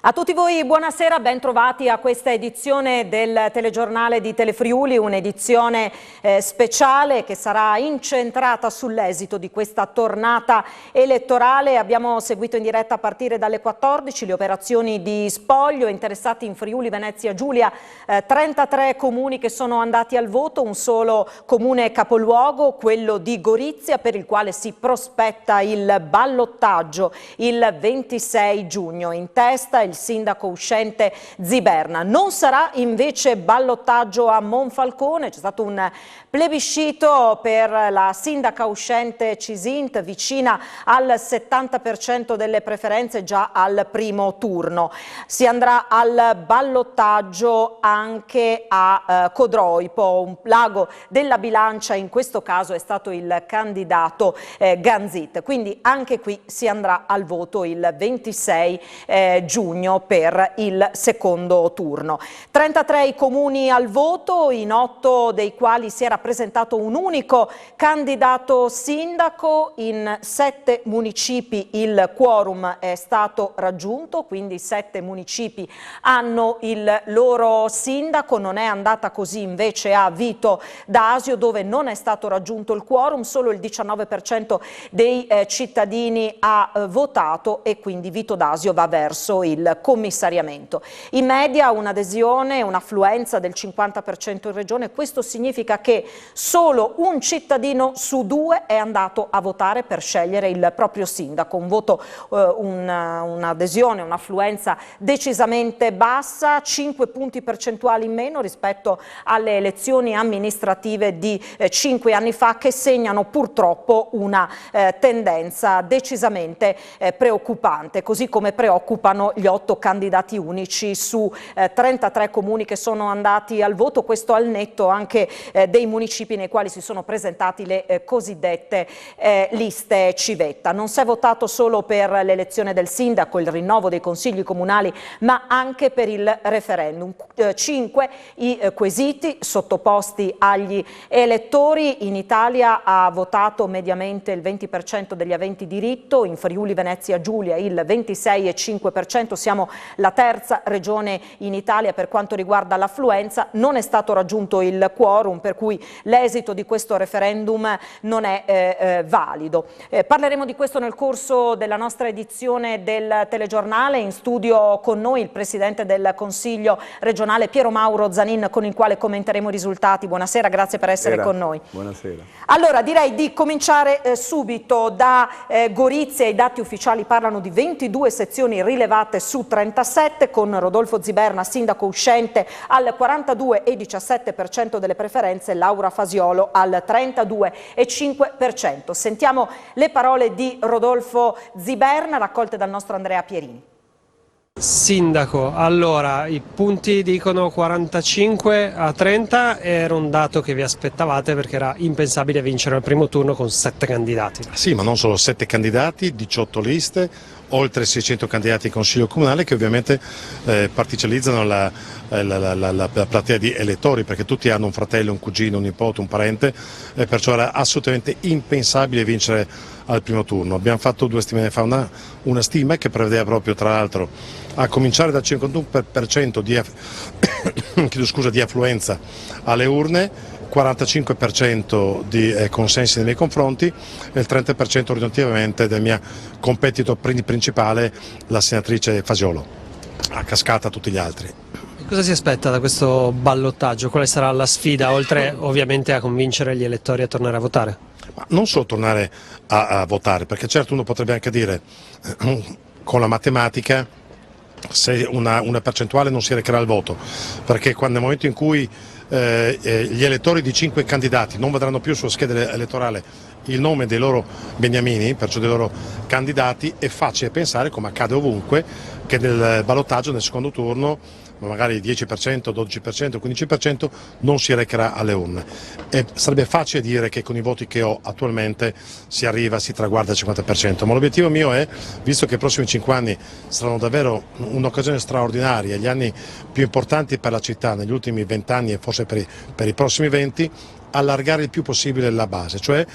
A tutti voi buonasera, ben trovati a questa edizione del telegiornale di Telefriuli, un'edizione speciale che sarà incentrata sull'esito di questa tornata elettorale. Abbiamo seguito in diretta a partire dalle 14 le operazioni di spoglio, interessati in Friuli Venezia Giulia 33 comuni che sono andati al voto, un solo comune capoluogo, quello di Gorizia, per il quale si prospetta il ballottaggio il 26 giugno. In testa il sindaco uscente Ziberna. Non sarà invece ballottaggio a Monfalcone, c'è stato un plebiscito per la sindaca uscente Cisint, vicina al 70% delle preferenze già al primo turno. Si andrà al ballottaggio anche a Codroipo, un lago della bilancia, in questo caso è stato il candidato Ganzit, quindi anche qui si andrà al voto il 26 giugno per il secondo turno. 33 i comuni al voto, in 8 dei quali si era presentato un unico candidato sindaco, in 7 municipi il quorum è stato raggiunto, quindi 7 municipi hanno il loro sindaco. Non è andata così invece a Vito d'Asio, dove non è stato raggiunto il quorum, solo il 19% dei cittadini ha votato e quindi Vito d'Asio va verso il commissariamento. In media un'adesione, un'affluenza del 50% in regione. Questo significa che solo un cittadino su 2 è andato a votare per scegliere il proprio sindaco. Un voto, un'adesione, un'affluenza decisamente bassa, 5 punti percentuali in meno rispetto alle elezioni amministrative di 5 anni fa, che segnano purtroppo una tendenza decisamente preoccupante, così come preoccupano gli 8 candidati unici su 33 comuni che sono andati al voto, questo al netto anche dei municipi nei quali si sono presentati le cosiddette liste civetta. Non si è votato solo per l'elezione del sindaco, il rinnovo dei consigli comunali, ma anche per il referendum. 5 i quesiti sottoposti agli elettori. In Italia ha votato mediamente il 20% degli aventi diritto, in Friuli Venezia Giulia il 26,5%, siamo la terza regione in Italia per quanto riguarda l'affluenza. Non è stato raggiunto il quorum, per cui l'esito di questo referendum non è valido. Parleremo di questo nel corso della nostra edizione del telegiornale. In studio con noi il Presidente del Consiglio regionale Piero Mauro Zanin, con il quale commenteremo i risultati. Buonasera, grazie per essere con noi. Buonasera. Allora, direi di cominciare subito da Gorizia. I dati ufficiali parlano di 22 sezioni rilevate su 37, con Rodolfo Ziberna, sindaco uscente, al 42,17% delle preferenze, Laura Fasiolo al 32,5%. Sentiamo le parole di Rodolfo Ziberna, raccolte dal nostro Andrea Pierini. Sindaco, allora i punti dicono 45-30, era un dato che vi aspettavate perché era impensabile vincere al primo turno con 7 candidati. Sì, ma non solo 7 candidati, 18 liste, oltre 600 candidati in Consiglio Comunale che ovviamente particolizzano la platea di elettori, perché tutti hanno un fratello, un cugino, un nipote, un parente, perciò era assolutamente impensabile vincere al primo turno. Abbiamo fatto 2 settimane fa una stima che prevedeva proprio, tra l'altro, a cominciare dal 51% di affluenza alle urne, 45% di consensi nei miei confronti e il 30% orientativamente del mio competitor principale, la senatrice Fasiolo, a cascata tutti gli altri. Cosa si aspetta da questo ballottaggio? Quale sarà la sfida, oltre ovviamente a convincere gli elettori a tornare a votare? Ma non solo tornare a votare, perché certo uno potrebbe anche dire con la matematica se una percentuale non si recherà al voto, perché quando nel momento in cui gli elettori di 5 candidati non vedranno più sulla scheda elettorale il nome dei loro beniamini, perciò dei loro candidati, è facile pensare, come accade ovunque, che nel ballottaggio nel secondo turno magari il 10%, 12%, 15% non si recherà alle urne. E sarebbe facile dire che con i voti che ho attualmente si traguarda al 50%, ma l'obiettivo mio è, visto che i prossimi 5 anni saranno davvero un'occasione straordinaria, gli anni più importanti per la città negli ultimi 20 anni e forse per i prossimi 20, allargare il più possibile la base, cioè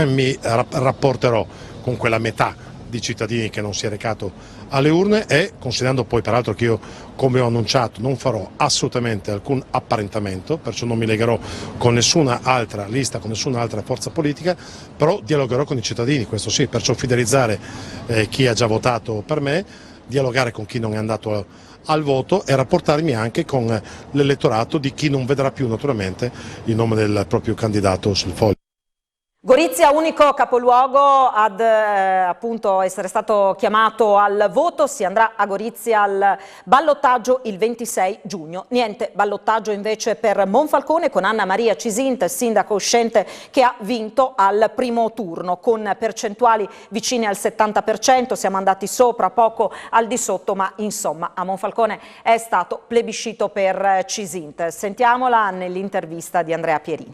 mi rapporterò con quella metà di cittadini che non si è recato alle urne e considerando poi peraltro che io, come ho annunciato, non farò assolutamente alcun apparentamento, perciò non mi legherò con nessuna altra lista, con nessuna altra forza politica, però dialogherò con i cittadini, questo sì, perciò fidelizzare chi ha già votato per me, dialogare con chi non è andato al voto e rapportarmi anche con l'elettorato di chi non vedrà più naturalmente il nome del proprio candidato sul foglio. Gorizia, unico capoluogo ad appunto essere stato chiamato al voto, si andrà a Gorizia al ballottaggio il 26 giugno. Niente ballottaggio invece per Monfalcone con Anna Maria Cisint, sindaco uscente che ha vinto al primo turno con percentuali vicine al 70%, siamo andati sopra, poco al di sotto, ma insomma a Monfalcone è stato plebiscito per Cisint. Sentiamola nell'intervista di Andrea Pierini.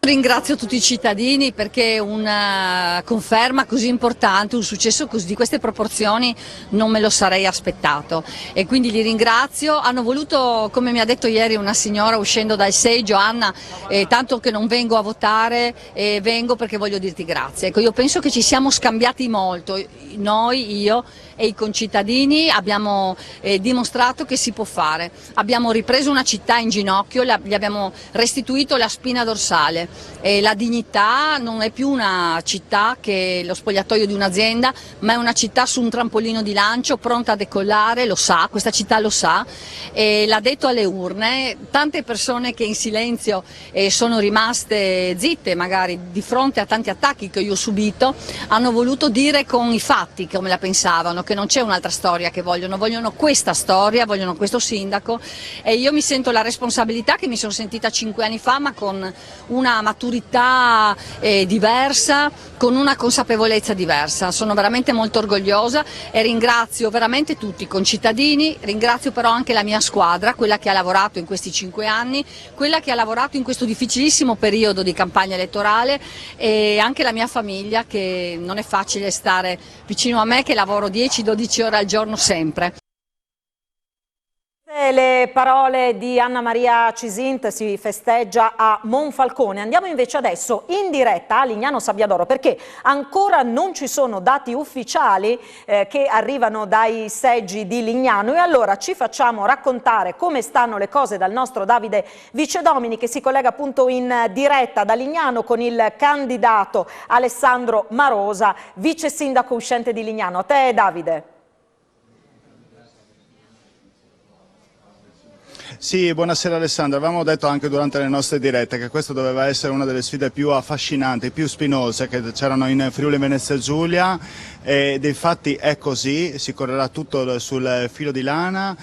Ringrazio tutti i cittadini perché una conferma così importante, un successo così di queste proporzioni non me lo sarei aspettato e quindi li ringrazio. Hanno voluto, come mi ha detto ieri una signora uscendo dal seggio, Anna, tanto che non vengo a votare, vengo perché voglio dirti grazie. Ecco, io penso che ci siamo scambiati molto, noi, io e i concittadini abbiamo dimostrato che si può fare. Abbiamo ripreso una città in ginocchio, gli abbiamo restituito la spina dorsale. La dignità non è più una città che è lo spogliatoio di un'azienda, ma è una città su un trampolino di lancio pronta a decollare, lo sa, questa città lo sa, e l'ha detto alle urne. Tante persone che in silenzio sono rimaste zitte magari di fronte a tanti attacchi che io ho subito, hanno voluto dire con i fatti come la pensavano, che non c'è un'altra storia che vogliono questa storia, vogliono questo sindaco e io mi sento la responsabilità che mi sono sentita 5 anni fa, ma con una maturità diversa, con una consapevolezza diversa. Sono veramente molto orgogliosa e ringrazio veramente tutti i concittadini, ringrazio però anche la mia squadra, quella che ha lavorato in questi 5 anni, quella che ha lavorato in questo difficilissimo periodo di campagna elettorale e anche la mia famiglia, che non è facile stare vicino a me, che lavoro 10-12 ore al giorno sempre. Le parole di Anna Maria Cisint, si festeggia a Monfalcone. Andiamo invece adesso in diretta a Lignano Sabbiadoro perché ancora non ci sono dati ufficiali che arrivano dai seggi di Lignano e allora ci facciamo raccontare come stanno le cose dal nostro Davide Vicedomini che si collega appunto in diretta da Lignano con il candidato Alessandro Marosa, vice sindaco uscente di Lignano. A te Davide. Sì, buonasera Alessandro. Avevamo detto anche durante le nostre dirette che questa doveva essere una delle sfide più affascinanti, più spinose che c'erano in Friuli Venezia Giulia ed infatti è così, si correrà tutto sul filo di lana,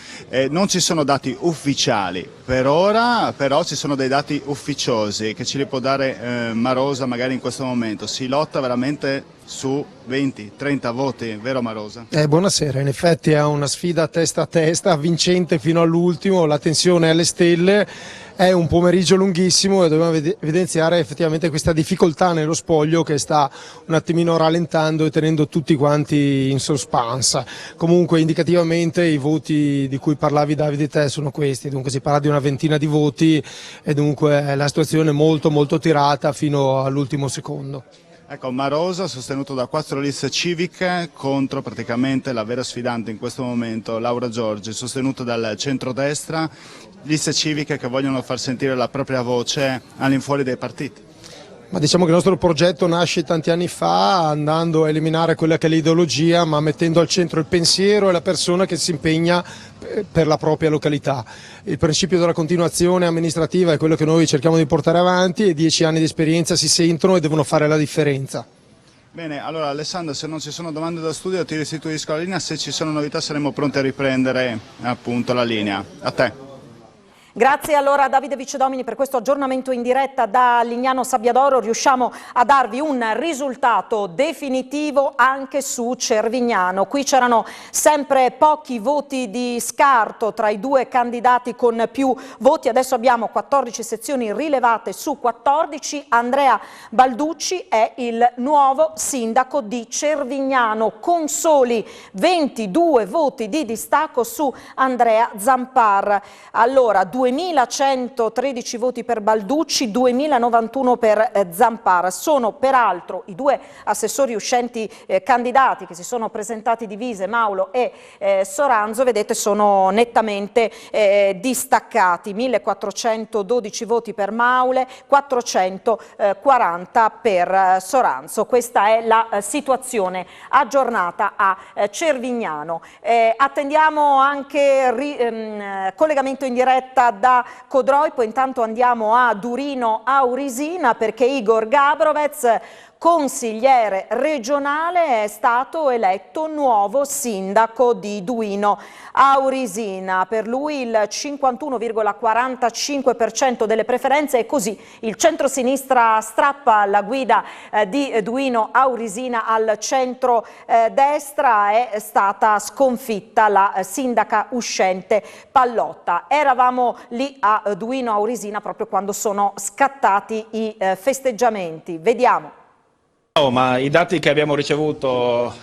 non ci sono dati ufficiali per ora, però ci sono dei dati ufficiosi che ce li può dare Marosa magari in questo momento. Si lotta veramente su 20-30 voti, vero Marosa? Buonasera, in effetti è una sfida testa a testa, vincente fino all'ultimo, la tensione è alle stelle, è un pomeriggio lunghissimo e dobbiamo evidenziare effettivamente questa difficoltà nello spoglio che sta un attimino rallentando e tenendo tutti quanti in suspense. Comunque indicativamente i voti di cui parlavi Davide te sono questi, dunque si parla di una ventina di voti e dunque la situazione è molto tirata fino all'ultimo secondo. Ecco, Marosa sostenuto da 4 liste civiche contro praticamente la vera sfidante in questo momento, Laura Giorgi, sostenuta dal centrodestra, liste civiche che vogliono far sentire la propria voce all'infuori dei partiti. Ma diciamo che il nostro progetto nasce tanti anni fa andando a eliminare quella che è l'ideologia ma mettendo al centro il pensiero e la persona che si impegna per la propria località. Il principio della continuazione amministrativa è quello che noi cerchiamo di portare avanti e 10 anni di esperienza si sentono e devono fare la differenza. Bene, allora Alessandro, se non ci sono domande da studio ti restituisco la linea, se ci sono novità saremo pronti a riprendere appunto la linea. A te. Grazie allora a Davide Vicedomini per questo aggiornamento in diretta da Lignano Sabbiadoro. Riusciamo a darvi un risultato definitivo anche su Cervignano. Qui c'erano sempre pochi voti di scarto tra i due candidati con più voti. Adesso abbiamo 14 sezioni rilevate su 14. Andrea Balducci è il nuovo sindaco di Cervignano con soli 22 voti di distacco su Andrea Zampar. Allora, 2 2113 voti per Balducci, 2091 per Zampara. Sono peraltro i due assessori uscenti candidati che si sono presentati divise, Maulo e Soranzo, vedete, sono nettamente distaccati. 1412 voti per Maule, 440 per Soranzo. Questa è la situazione aggiornata a Cervignano. Attendiamo anche collegamento in diretta da Codroy, poi intanto andiamo a Durino Aurisina perché Igor Gabrovec, consigliere regionale, è stato eletto nuovo sindaco di Duino Aurisina. Per lui il 51,45% delle preferenze e così il centrosinistra strappa la guida di Duino Aurisina al centro-destra. È stata sconfitta la sindaca uscente Pallotta. Eravamo lì a Duino Aurisina proprio quando sono scattati i festeggiamenti. Vediamo. Ma i dati che abbiamo ricevuto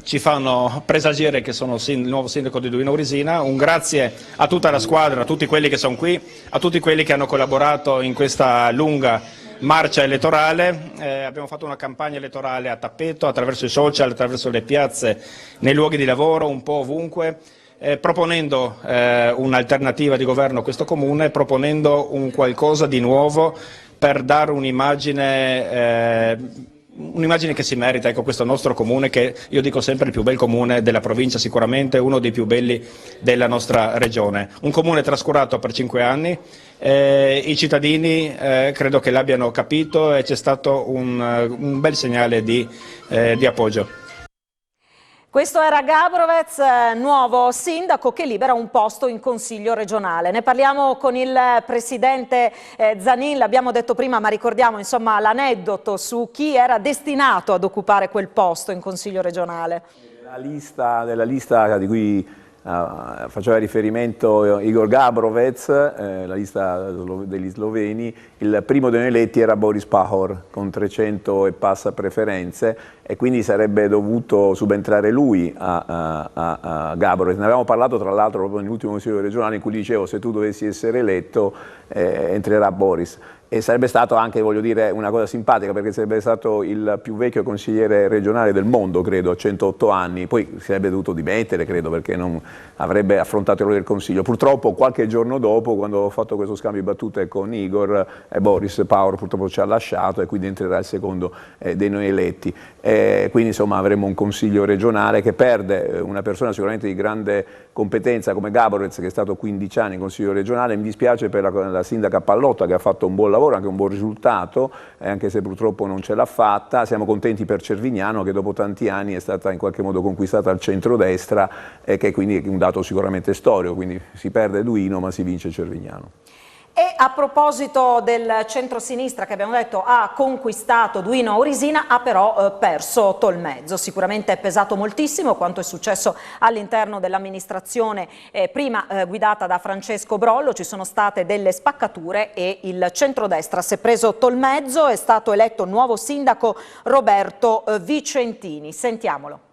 ci fanno presagire che sono il nuovo sindaco di Duino Aurisina. Un grazie a tutta la squadra, a tutti quelli che sono qui, a tutti quelli che hanno collaborato in questa lunga marcia elettorale. Abbiamo fatto una campagna elettorale a tappeto, attraverso i social, attraverso le piazze, nei luoghi di lavoro, un po' ovunque, proponendo un'alternativa di governo a questo comune, proponendo un qualcosa di nuovo per dare un'immagine che si merita, ecco, questo nostro comune, che io dico sempre il più bel comune della provincia, sicuramente uno dei più belli della nostra regione. Un comune trascurato per 5 anni, i cittadini credo che l'abbiano capito e c'è stato un bel segnale di appoggio. Questo era Gabrovec, nuovo sindaco che libera un posto in consiglio regionale. Ne parliamo con il presidente Zanin, l'abbiamo detto prima, ma ricordiamo insomma l'aneddoto su chi era destinato ad occupare quel posto in consiglio regionale. Della lista di cui faceva riferimento Igor Gabrovec, la lista degli sloveni, il primo dei eletti era Boris Pahor con 300 e passa preferenze e quindi sarebbe dovuto subentrare lui a Gabrovec. Ne avevamo parlato tra l'altro proprio nell'ultimo consiglio regionale in cui dicevo se tu dovessi essere eletto entrerà Boris. E sarebbe stato anche, voglio dire, una cosa simpatica perché sarebbe stato il più vecchio consigliere regionale del mondo, credo, a 108 anni, poi si sarebbe dovuto dimettere, credo, perché non avrebbe affrontato il ruolo del consiglio. Purtroppo qualche giorno dopo, quando ho fatto questo scambio di battute con Igor, Boris Pahor purtroppo ci ha lasciato e quindi entrerà il secondo dei noi eletti. Quindi insomma avremo un consiglio regionale che perde una persona sicuramente di grande competenza come Gabrovec, che è stato 15 anni in consiglio regionale. Mi dispiace per la sindaca Pallotta che ha fatto un buon lavoro, anche un buon risultato, anche se purtroppo non ce l'ha fatta. Siamo contenti per Cervignano che dopo tanti anni è stata in qualche modo conquistata al centrodestra, che quindi è un dato sicuramente storico, quindi si perde Duino ma si vince Cervignano. E a proposito del centrosinistra che abbiamo detto ha conquistato Duino Aurisina, ha però perso Tolmezzo. Sicuramente è pesato moltissimo quanto è successo all'interno dell'amministrazione prima guidata da Francesco Brollo. Ci sono state delle spaccature e il centrodestra si è preso Tolmezzo. È stato eletto nuovo sindaco Roberto Vicentini. Sentiamolo.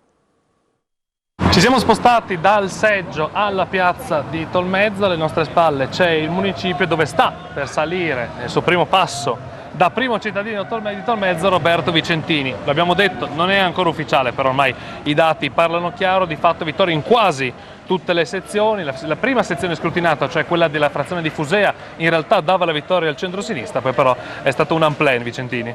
Ci siamo spostati dal seggio alla piazza di Tolmezzo, alle nostre spalle c'è il municipio dove sta per salire nel suo primo passo da primo cittadino di Tolmezzo Roberto Vicentini. L'abbiamo detto, non è ancora ufficiale, però ormai i dati parlano chiaro, di fatto vittoria in quasi tutte le sezioni. La prima sezione scrutinata, cioè quella della frazione di Fusea, in realtà dava la vittoria al centro-sinistra, poi però è stato un unplan Vicentini.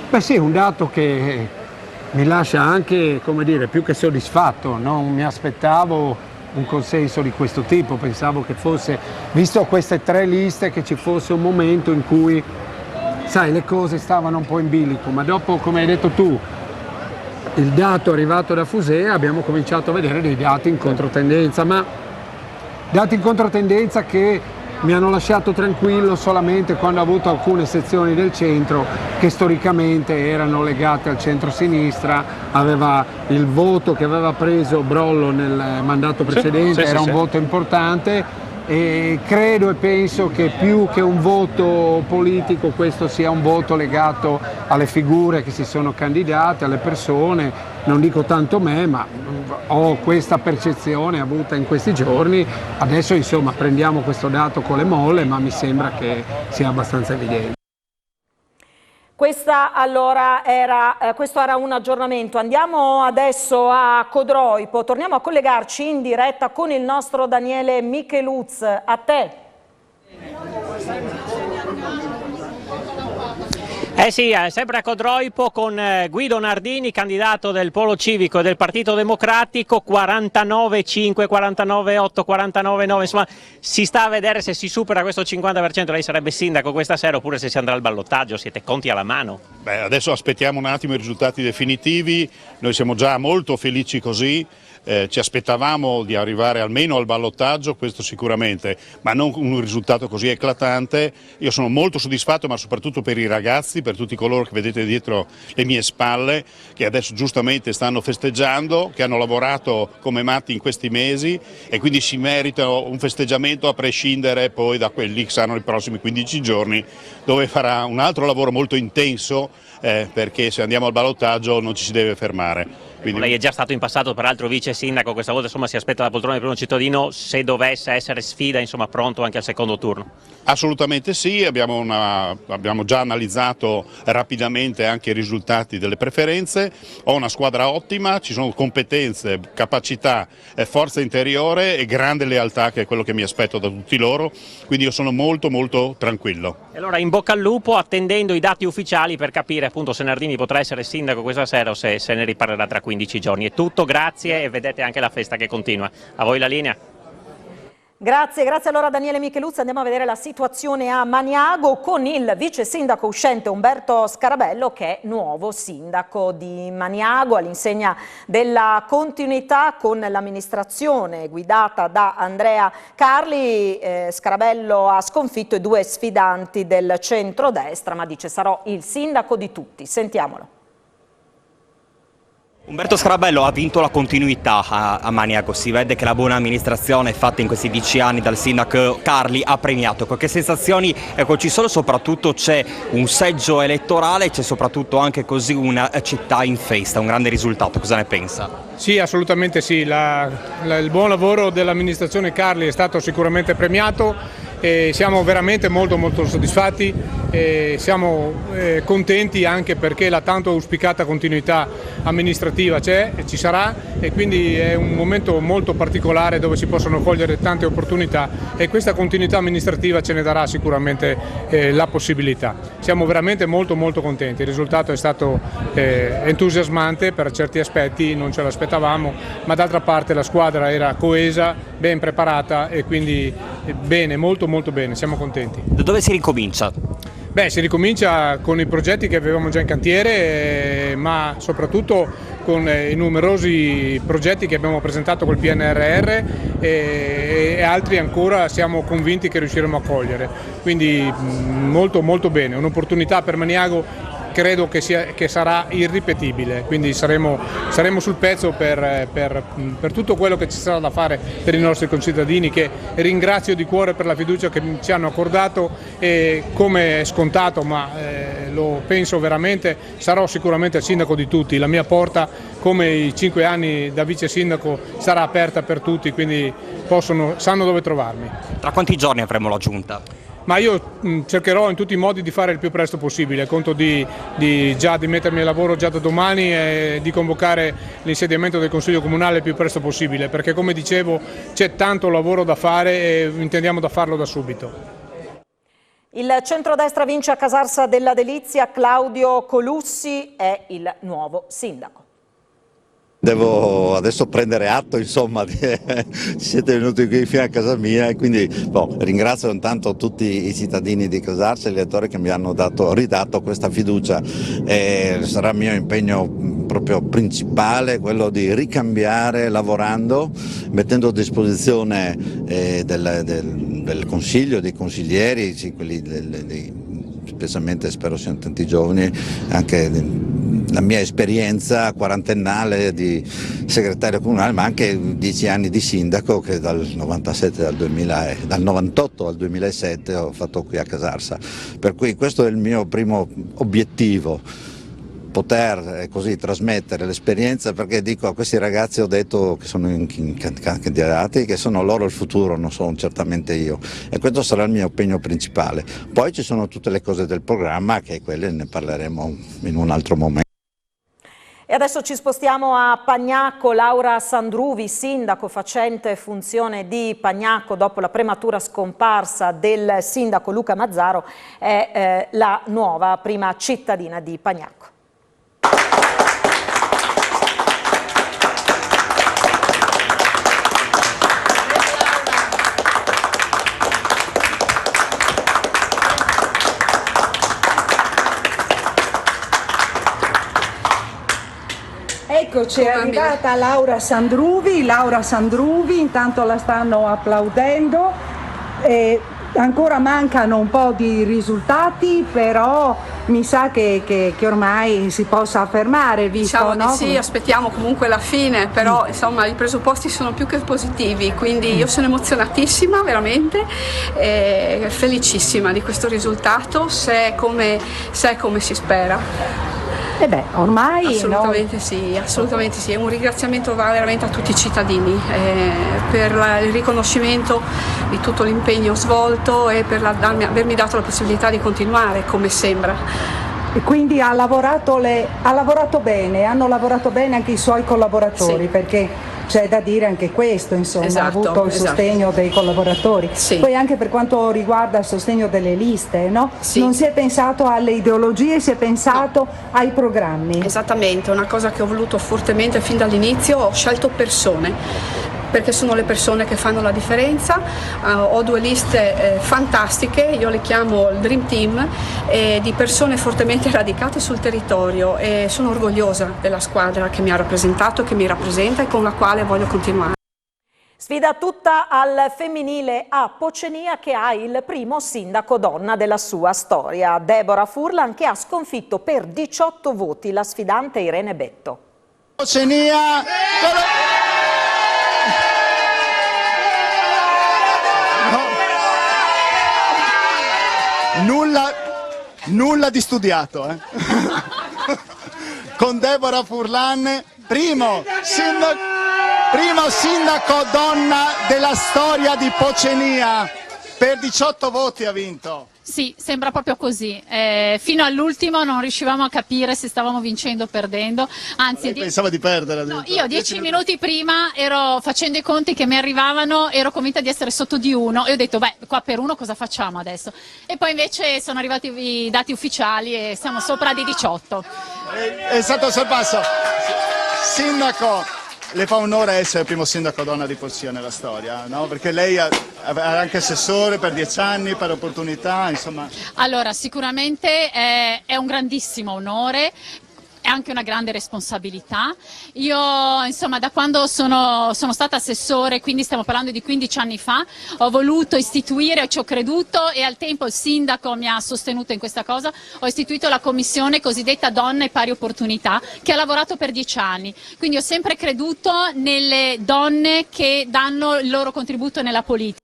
Beh sì, un dato che mi lascia anche, come dire, più che soddisfatto. Non mi aspettavo un consenso di questo tipo, pensavo che fosse, visto queste 3 liste, che ci fosse un momento in cui, sai, le cose stavano un po' in bilico, ma dopo, come hai detto tu, il dato arrivato da Fusea, abbiamo cominciato a vedere dei dati in controtendenza, ma dati in controtendenza che mi hanno lasciato tranquillo solamente quando ho avuto alcune sezioni del centro che storicamente erano legate al centro-sinistra. Aveva il voto che aveva preso Brollo nel mandato precedente, era un voto importante e credo e penso che più che un voto politico questo sia un voto legato alle figure che si sono candidate, alle persone non dico tanto me, ma ho questa percezione avuta in questi giorni. Adesso insomma prendiamo questo dato con le molle, ma mi sembra che sia abbastanza evidente. Questo era un aggiornamento. Andiamo adesso a Codroipo, torniamo a collegarci in diretta con il nostro Daniele Micheluz. A te. Sì, sempre a Codroipo con Guido Nardini, candidato del Polo Civico e del Partito Democratico, 49,5, 49,8, 49,9, insomma si sta a vedere se si supera questo 50%, lei sarebbe sindaco questa sera oppure se si andrà al ballottaggio, siete conti alla mano? Beh, adesso aspettiamo un attimo i risultati definitivi, noi siamo già molto felici così. Ci aspettavamo di arrivare almeno al ballottaggio, questo sicuramente, ma non un risultato così eclatante. Io sono molto soddisfatto, ma soprattutto per i ragazzi, per tutti coloro che vedete dietro le mie spalle, che adesso giustamente stanno festeggiando, che hanno lavorato come matti in questi mesi e quindi si meritano un festeggiamento a prescindere poi da quelli che saranno i prossimi 15 giorni, dove farà un altro lavoro molto intenso, perché se andiamo al ballottaggio non ci si deve fermare. Quindi... Lei è già stato in passato peraltro vice sindaco, questa volta insomma si aspetta la poltrona del primo cittadino, se dovesse essere sfida insomma pronto anche al secondo turno? Assolutamente sì, abbiamo già analizzato rapidamente anche i risultati delle preferenze, ho una squadra ottima, ci sono competenze, capacità, forza interiore e grande lealtà, che è quello che mi aspetto da tutti loro, quindi io sono molto molto tranquillo. E allora in bocca al lupo, attendendo i dati ufficiali per capire appunto se Nardini potrà essere sindaco questa sera o se ne riparlerà tra 15 giorni. È tutto, grazie e vedete anche la festa che continua. A voi la linea. Grazie allora Daniele Micheluz. Andiamo a vedere la situazione a Maniago con il vice sindaco uscente Umberto Scarabello, che è nuovo sindaco di Maniago all'insegna della continuità con l'amministrazione guidata da Andrea Carli. Scarabello ha sconfitto i due sfidanti del centrodestra, ma dice sarò il sindaco di tutti. Sentiamolo. Umberto Scarabello ha vinto la continuità a Maniago, si vede che la buona amministrazione fatta in questi 10 anni dal sindaco Carli ha premiato. Che sensazioni ci sono? Soprattutto c'è un seggio elettorale, c'è soprattutto anche così una città in festa, un grande risultato, cosa ne pensa? Sì, assolutamente sì, il buon lavoro dell'amministrazione Carli è stato sicuramente premiato. E siamo veramente molto soddisfatti e siamo contenti anche perché la tanto auspicata continuità amministrativa c'è e ci sarà, e quindi è un momento molto particolare dove si possono cogliere tante opportunità e questa continuità amministrativa ce ne darà sicuramente la possibilità. Siamo veramente molto contenti, il risultato è stato entusiasmante per certi aspetti, non ce l'aspettavamo, ma d'altra parte la squadra era coesa, ben preparata e quindi bene, molto bene, siamo contenti. Da dove si ricomincia? Beh, si ricomincia con i progetti che avevamo già in cantiere, ma soprattutto con i numerosi progetti che abbiamo presentato col PNRR e altri ancora siamo convinti che riusciremo a cogliere. Quindi molto bene, un'opportunità per Maniago. Credo che sarà irripetibile, quindi saremo sul pezzo per tutto quello che ci sarà da fare per i nostri concittadini, che ringrazio di cuore per la fiducia che ci hanno accordato e, come è scontato, ma lo penso veramente, sarò sicuramente il sindaco di tutti. La mia porta, come i 5 anni da vice sindaco, sarà aperta per tutti, quindi sanno dove trovarmi. Tra quanti giorni avremo la giunta? Ma io cercherò in tutti i modi di fare il più presto possibile, conto di mettermi al lavoro già da domani e di convocare l'insediamento del Consiglio Comunale il più presto possibile, perché come dicevo c'è tanto lavoro da fare e intendiamo da farlo da subito. Il centrodestra vince a Casarsa della Delizia, Claudio Colussi è il nuovo sindaco. Devo adesso prendere atto, insomma, siete venuti qui fino a casa mia e quindi ringrazio intanto tutti i cittadini di Casarsa e gli elettori che mi hanno ridato questa fiducia. Sarà il mio impegno proprio principale quello di ricambiare lavorando, mettendo a disposizione del Consiglio, dei consiglieri, quelli specialmente spero siano tanti giovani, anche la mia esperienza quarantennale di segretario comunale, ma anche 10 anni di sindaco che dal 98 al 2007 ho fatto qui a Casarsa, per cui questo è il mio primo obiettivo. poter così trasmettere l'esperienza, perché dico a questi ragazzi, ho detto che sono candidati, che sono loro il futuro, non sono certamente io, e questo sarà il mio impegno principale. Poi ci sono tutte le cose del programma, che quelle ne parleremo in un altro momento. E adesso ci spostiamo a Pagnacco. Laura Sandruvi, sindaco facente funzione di Pagnacco dopo la prematura scomparsa del sindaco Luca Mazzaro, è la nuova prima cittadina di Pagnacco. Eccoci, è arrivata Laura Sandruvi, intanto la stanno applaudendo, ancora mancano un po' di risultati, però mi sa che ormai si possa affermare, visto, diciamo no? Di sì, aspettiamo comunque la fine, però insomma i presupposti sono più che positivi, quindi io sono emozionatissima veramente, felicissima di questo risultato, se è come si spera. Ormai assolutamente, no? Assolutamente sì, un ringraziamento va veramente a tutti i cittadini per il riconoscimento di tutto l'impegno svolto e per avermi dato la possibilità di continuare, come sembra. E quindi ha lavorato bene, hanno lavorato bene anche i suoi collaboratori, sì. Perché c'è da dire anche questo, insomma, ha avuto il sostegno dei collaboratori. Sì. Poi anche per quanto riguarda il sostegno delle liste, no? Sì. Non si è pensato alle ideologie, si è pensato ai programmi. Esattamente, una cosa che ho voluto fortemente fin dall'inizio, ho scelto persone. Perché sono le persone che fanno la differenza, ho due liste fantastiche, io le chiamo il Dream Team, di persone fortemente radicate sul territorio, e sono orgogliosa della squadra che mi ha rappresentato, che mi rappresenta e con la quale voglio continuare. Sfida tutta al femminile a Pocenia, che ha il primo sindaco donna della sua storia, Deborah Furlan, che ha sconfitto per 18 voti la sfidante Irene Betto. Pocenia! Nulla di studiato, Con Deborah Furlan, primo sindaco donna della storia di Pocenia, per 18 voti ha vinto. Sì, sembra proprio così. Fino all'ultimo non riuscivamo a capire se stavamo vincendo o perdendo. Anzi, pensava di perdere. No, io 10 minuti prima ero facendo i conti che mi arrivavano, ero convinta di essere sotto di 1 e ho detto, beh, qua per 1 cosa facciamo adesso? E poi invece sono arrivati i dati ufficiali e siamo sopra di 18. È stato sorpasso. Sindaco, le fa onore essere il primo sindaco donna di Pocenia nella storia, no? Perché lei era anche assessore per 10 anni, per opportunità, insomma. Allora, sicuramente è un grandissimo onore. È anche una grande responsabilità. Io, insomma, da quando sono stata assessore, quindi stiamo parlando di 15 anni fa, ho voluto istituire, ci ho creduto e al tempo il sindaco mi ha sostenuto in questa cosa, ho istituito la commissione cosiddetta Donne e Pari Opportunità, che ha lavorato per 10 anni. Quindi ho sempre creduto nelle donne che danno il loro contributo nella politica.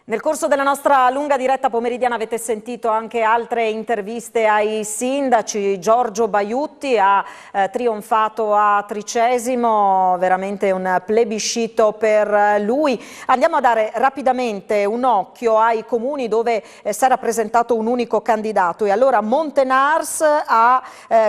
Nel corso della nostra lunga diretta pomeridiana avete sentito anche altre interviste ai sindaci. Giorgio Baiutti ha trionfato a Tricesimo, veramente un plebiscito per lui. Andiamo a dare rapidamente un occhio ai comuni dove si era presentato un unico candidato, e allora Montenars ha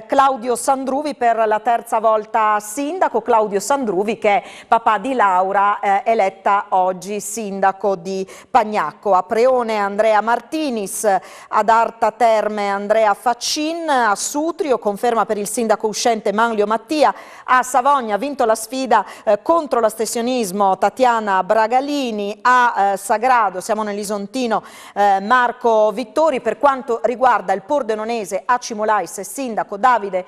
Claudio Sandruvi per la terza volta sindaco, Claudio Sandruvi che è papà di Laura, eletta oggi sindaco di Pagnacco. A Preone Andrea Martinis, ad Arta Terme Andrea Faccin, a Sutrio conferma per il sindaco uscente Manlio Mattia, a Savogna ha vinto la sfida contro l'astensionismo Tatiana Bragalini, a Sagrado, siamo nell'Isontino, Marco Vittori. Per quanto riguarda il Pordenonese, a Cimolais sindaco Davide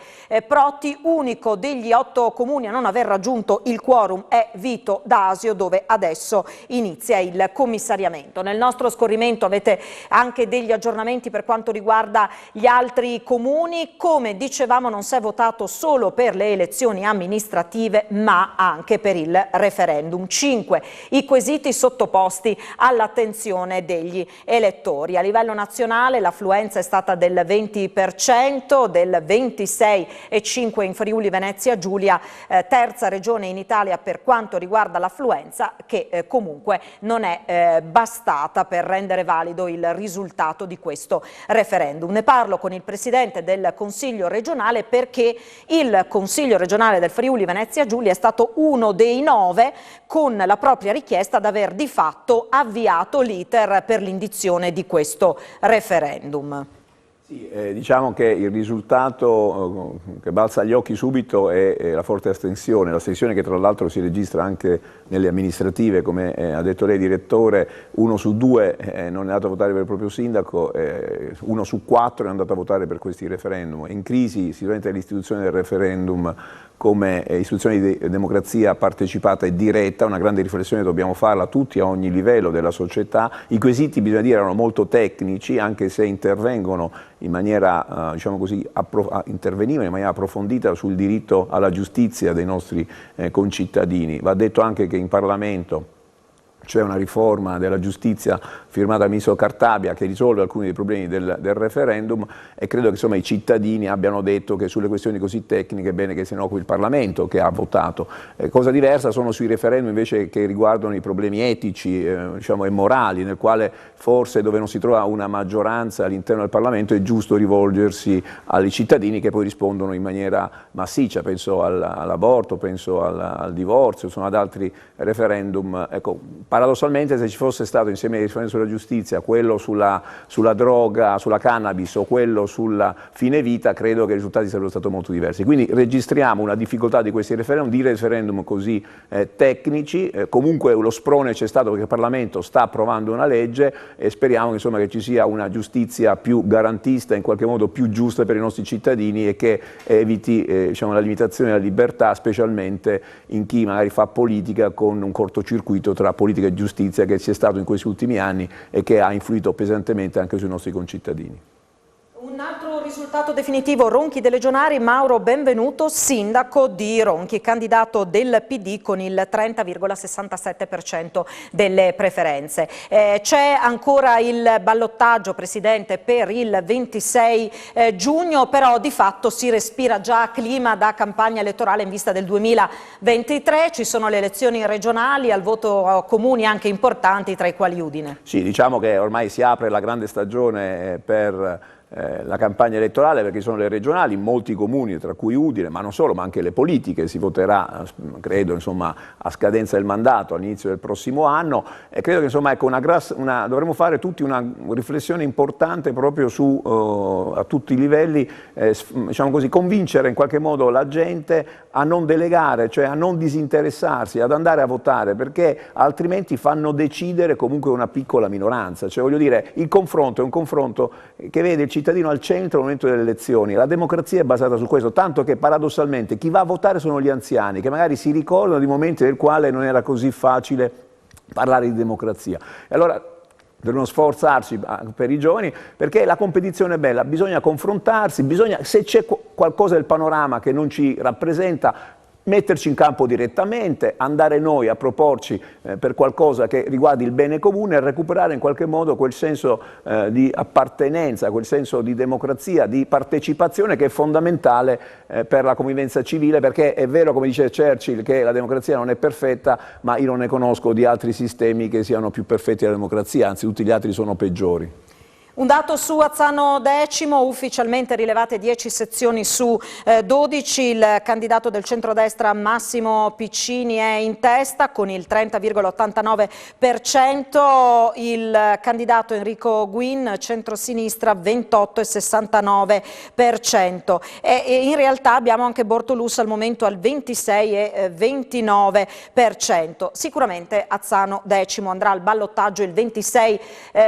Protti, unico degli 8 comuni a non aver raggiunto il quorum è Vito d'Asio, dove adesso inizia il commissariamento. 20%. Nel nostro scorrimento avete anche degli aggiornamenti per quanto riguarda gli altri comuni. Come dicevamo, non si è votato solo per le elezioni amministrative ma anche per il referendum. 5 i quesiti sottoposti all'attenzione degli elettori. A livello nazionale l'affluenza è stata del 20%, del 26,5% in Friuli Venezia Giulia, terza regione in Italia per quanto riguarda l'affluenza, che comunque non è bastata per rendere valido il risultato di questo referendum. Ne parlo con il presidente del Consiglio regionale, perché il Consiglio regionale del Friuli Venezia Giulia è stato uno dei 9 con la propria richiesta ad aver di fatto avviato l'iter per l'indizione di questo referendum. Sì, diciamo che il risultato che balza agli occhi subito è la forte astensione, l'astensione che tra l'altro si registra anche nelle amministrative, come ha detto lei direttore, 1 su 2 non è andato a votare per il proprio sindaco, 1 su 4 è andato a votare per questi referendum. In crisi sicuramente l'istituzione del referendum come istituzione di democrazia partecipata e diretta, una grande riflessione dobbiamo farla tutti a ogni livello della società. I quesiti, bisogna dire, erano molto tecnici, anche se intervengono in maniera, diciamo così, intervenivano in maniera approfondita sul diritto alla giustizia dei nostri concittadini. Va detto anche che in Parlamento c'è una riforma della giustizia firmata dal ministro Cartabia che risolve alcuni dei problemi del referendum, e credo che insomma i cittadini abbiano detto che sulle questioni così tecniche è bene che se ne occupi il Parlamento, che ha votato. Cosa diversa sono sui referendum invece che riguardano i problemi etici diciamo, e morali, nel quale forse, dove non si trova una maggioranza all'interno del Parlamento, è giusto rivolgersi ai cittadini che poi rispondono in maniera massiccia. Penso all'aborto, penso al divorzio, insomma ad altri referendum. Ecco, paradossalmente, se ci fosse stato insieme ai referendum sulla giustizia quello sulla droga, sulla cannabis o quello sulla fine vita, credo che i risultati sarebbero stati molto diversi. Quindi registriamo una difficoltà di questi referendum così tecnici. Comunque lo sprone c'è stato perché il Parlamento sta approvando una legge e speriamo insomma, che ci sia una giustizia più garantista, in qualche modo più giusta per i nostri cittadini, e che eviti diciamo, la limitazione della libertà, specialmente in chi magari fa politica con un cortocircuito tra politica e giustizia che c'è stato in questi ultimi anni e che ha influito pesantemente anche sui nostri concittadini. Un altro risultato definitivo: Ronchi dei Legionari, Mauro Benvenuto, sindaco di Ronchi, candidato del PD con il 30,67% delle preferenze. C'è ancora il ballottaggio, Presidente, per il 26 giugno, però di fatto si respira già clima da campagna elettorale in vista del 2023. Ci sono le elezioni regionali, al voto comuni anche importanti, tra i quali Udine. Sì, diciamo che ormai si apre la grande stagione per la campagna elettorale, perché sono le regionali in molti comuni, tra cui Udine, ma non solo, ma anche le politiche. Si voterà, credo, insomma, a scadenza del mandato all'inizio del prossimo anno, e credo che insomma, ecco, dovremmo fare tutti una riflessione importante proprio su a tutti i livelli, diciamo così, convincere in qualche modo la gente a non delegare, cioè a non disinteressarsi, ad andare a votare, perché altrimenti fanno decidere comunque una piccola minoranza. Cioè, voglio dire, il confronto è un confronto che vede il cittadino al centro al momento delle elezioni. La democrazia è basata su questo, tanto che paradossalmente chi va a votare sono gli anziani, che magari si ricordano di momenti nel quale non era così facile parlare di democrazia. E allora devono sforzarsi per i giovani, perché la competizione è bella, bisogna confrontarsi, se c'è qualcosa del panorama che non ci rappresenta, metterci in campo direttamente, andare noi a proporci per qualcosa che riguardi il bene comune e recuperare in qualche modo quel senso di appartenenza, quel senso di democrazia, di partecipazione che è fondamentale per la convivenza civile, perché è vero, come dice Churchill, che la democrazia non è perfetta, ma io non ne conosco di altri sistemi che siano più perfetti della democrazia, anzi tutti gli altri sono peggiori. Un dato su Azzano X, ufficialmente rilevate 10 sezioni su 12, il candidato del centrodestra Massimo Piccini è in testa con il 30,89%, il candidato Enrico Guin, centrosinistra, 28,69%, e in realtà abbiamo anche Bortolus al momento al 26,29%. Sicuramente Azzano X andrà al ballottaggio il 26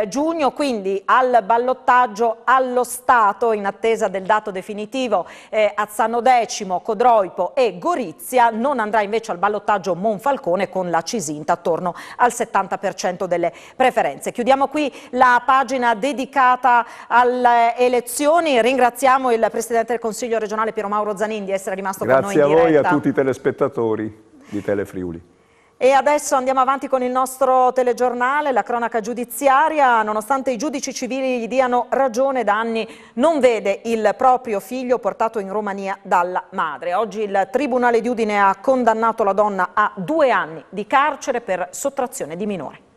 giugno, quindi alla al ballottaggio allo Stato in attesa del dato definitivo. Azzano Decimo, Codroipo e Gorizia. Non andrà invece al ballottaggio Monfalcone con la Cisinta attorno al 70% delle preferenze. Chiudiamo qui la pagina dedicata alle elezioni. Ringraziamo il Presidente del Consiglio regionale Piero Mauro Zanin di essere rimasto con noi in diretta. Grazie a voi e a tutti i telespettatori di Telefriuli. E adesso andiamo avanti con il nostro telegiornale, la cronaca giudiziaria. Nonostante i giudici civili gli diano ragione, da anni non vede il proprio figlio portato in Romania dalla madre. Oggi il Tribunale di Udine ha condannato la donna a 2 anni di carcere per sottrazione di minore.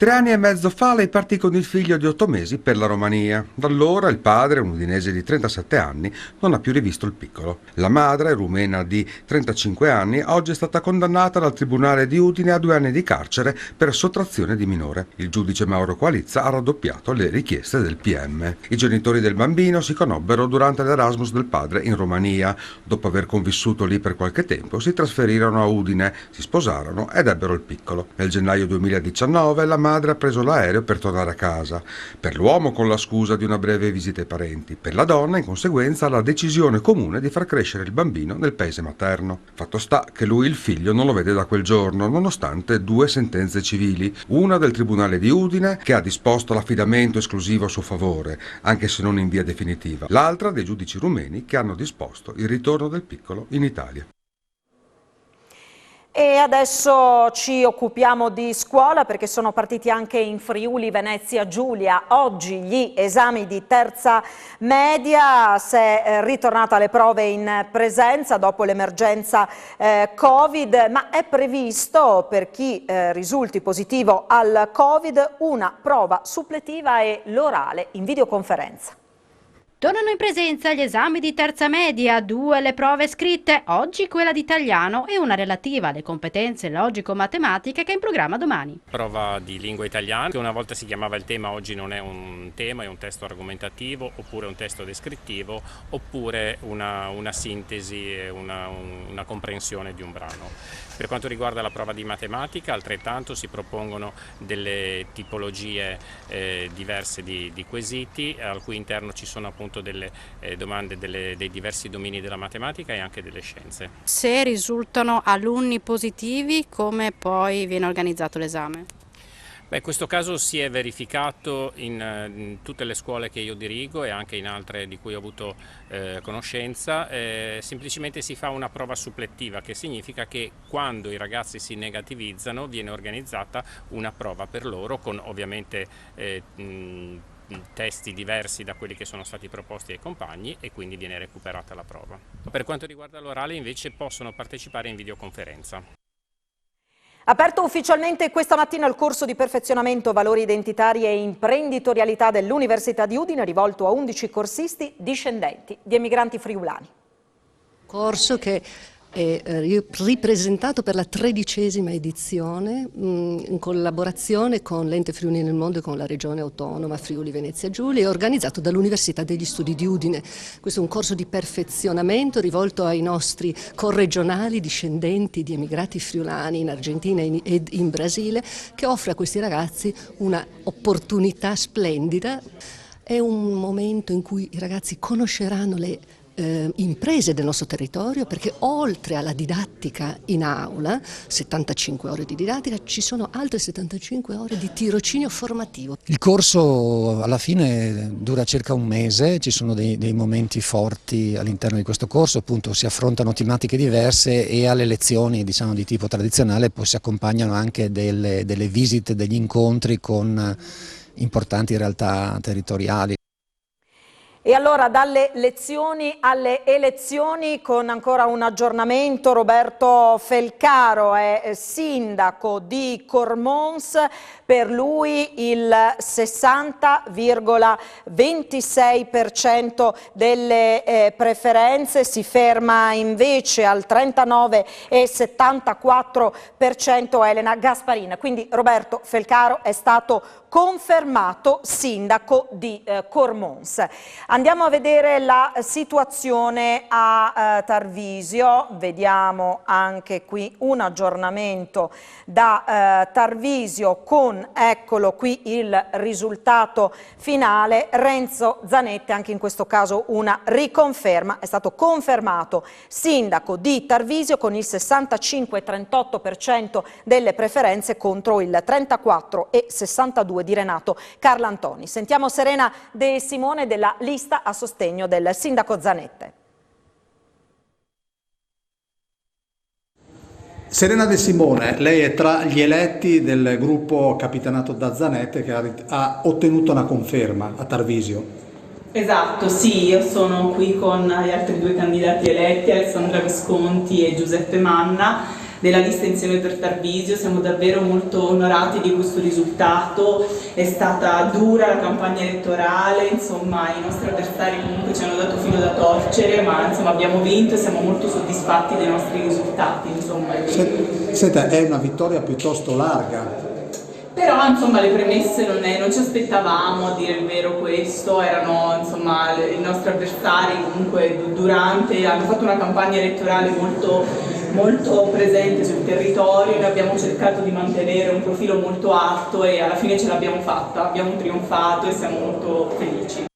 3 anni e mezzo fa lei partì con il figlio di 8 mesi per la Romania. Da allora il padre, un udinese di 37 anni, non ha più rivisto il piccolo. La madre, rumena di 35 anni, oggi è stata condannata dal Tribunale di Udine a 2 anni di carcere per sottrazione di minore. Il giudice Mauro Qualizza ha raddoppiato le richieste del PM. I genitori del bambino si conobbero durante l'Erasmus del padre in Romania. Dopo aver convissuto lì per qualche tempo, si trasferirono a Udine, si sposarono ed ebbero il piccolo. Nel gennaio 2019 la madre ha preso l'aereo per tornare a casa, per l'uomo con la scusa di una breve visita ai parenti, per la donna in conseguenza la decisione comune di far crescere il bambino nel paese materno. Fatto sta che lui il figlio non lo vede da quel giorno, nonostante 2 sentenze civili, una del Tribunale di Udine che ha disposto l'affidamento esclusivo a suo favore, anche se non in via definitiva, l'altra dei giudici rumeni che hanno disposto il ritorno del piccolo in Italia. E adesso ci occupiamo di scuola perché sono partiti anche in Friuli Venezia Giulia. Oggi gli esami di terza media, si è ritornata alle prove in presenza dopo l'emergenza Covid, ma è previsto per chi risulti positivo al Covid una prova suppletiva e l'orale in videoconferenza. Tornano in presenza gli esami di terza media, 2 le prove scritte, oggi quella di italiano e una relativa alle competenze logico-matematiche che è in programma domani. Prova di lingua italiana, che una volta si chiamava il tema, oggi non è un tema, è un testo argomentativo, oppure un testo descrittivo, oppure una sintesi e una comprensione di un brano. Per quanto riguarda la prova di matematica, altrettanto si propongono delle tipologie diverse di quesiti, al cui interno ci sono appunto delle domande dei diversi domini della matematica e anche delle scienze. Se risultano alunni positivi, come poi viene organizzato l'esame? Beh, questo caso si è verificato in tutte le scuole che io dirigo e anche in altre di cui ho avuto conoscenza. Semplicemente si fa una prova supplettiva, che significa che quando i ragazzi si negativizzano viene organizzata una prova per loro con ovviamente testi diversi da quelli che sono stati proposti ai compagni e quindi viene recuperata la prova. Per quanto riguarda l'orale invece possono partecipare in videoconferenza. Aperto ufficialmente questa mattina il corso di perfezionamento valori identitari e imprenditorialità dell'Università di Udine, rivolto a 11 corsisti discendenti di emigranti friulani. Corso che è ripresentato per la 13ª edizione in collaborazione con l'Ente Friuli nel Mondo e con la Regione Autonoma Friuli Venezia Giulia, e organizzato dall'Università degli Studi di Udine. Questo è un corso di perfezionamento rivolto ai nostri corregionali discendenti di emigrati friulani in Argentina ed in Brasile, che offre a questi ragazzi una opportunità splendida. È un momento in cui i ragazzi conosceranno le imprese del nostro territorio, perché oltre alla didattica in aula, 75 ore di didattica, ci sono altre 75 ore di tirocinio formativo. Il corso alla fine dura circa un mese, ci sono dei momenti forti all'interno di questo corso, appunto si affrontano tematiche diverse e alle lezioni, diciamo, di tipo tradizionale poi si accompagnano anche delle visite, degli incontri con importanti realtà territoriali. E allora dalle lezioni alle elezioni, con ancora un aggiornamento. Roberto Felcaro è sindaco di Cormons, per lui il 60,26% delle preferenze, si ferma invece al 39,74% Elena Gasparin. Quindi Roberto Felcaro è stato confermato sindaco di Cormons. Andiamo a vedere la situazione a Tarvisio, vediamo anche qui un aggiornamento da Tarvisio con, eccolo qui, il risultato finale. Renzo Zanetti, anche in questo caso una riconferma, è stato confermato sindaco di Tarvisio con il 65,38% delle preferenze contro il 34,62% di Renato Carlantoni. Sentiamo Serena De Simone della lista a sostegno del sindaco Zanette. Serena De Simone, lei è tra gli eletti del gruppo capitanato da Zanette che ha ottenuto una conferma a Tarvisio. Esatto, sì, io sono qui con gli altri due candidati eletti, Alessandra Visconti e Giuseppe Manna, della lista Insieme per Tarvisio. Siamo davvero molto onorati di questo risultato, è stata dura la campagna elettorale, insomma i nostri avversari comunque ci hanno dato filo da torcere, ma insomma abbiamo vinto e siamo molto soddisfatti dei nostri risultati. Insomma. Senta, è una vittoria piuttosto larga. Però insomma le premesse non ci aspettavamo, a dire il vero, questo, erano insomma i nostri avversari comunque hanno fatto una campagna elettorale molto presente sul territorio, noi abbiamo cercato di mantenere un profilo molto alto e alla fine ce l'abbiamo fatta, abbiamo trionfato e siamo molto felici.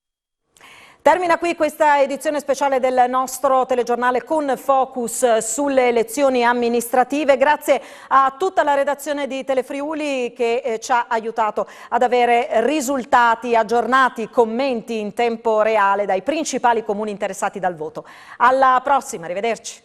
Termina qui questa edizione speciale del nostro telegiornale con focus sulle elezioni amministrative. Grazie a tutta la redazione di Telefriuli che ci ha aiutato ad avere risultati aggiornati, commenti in tempo reale dai principali comuni interessati dal voto. Alla prossima, arrivederci.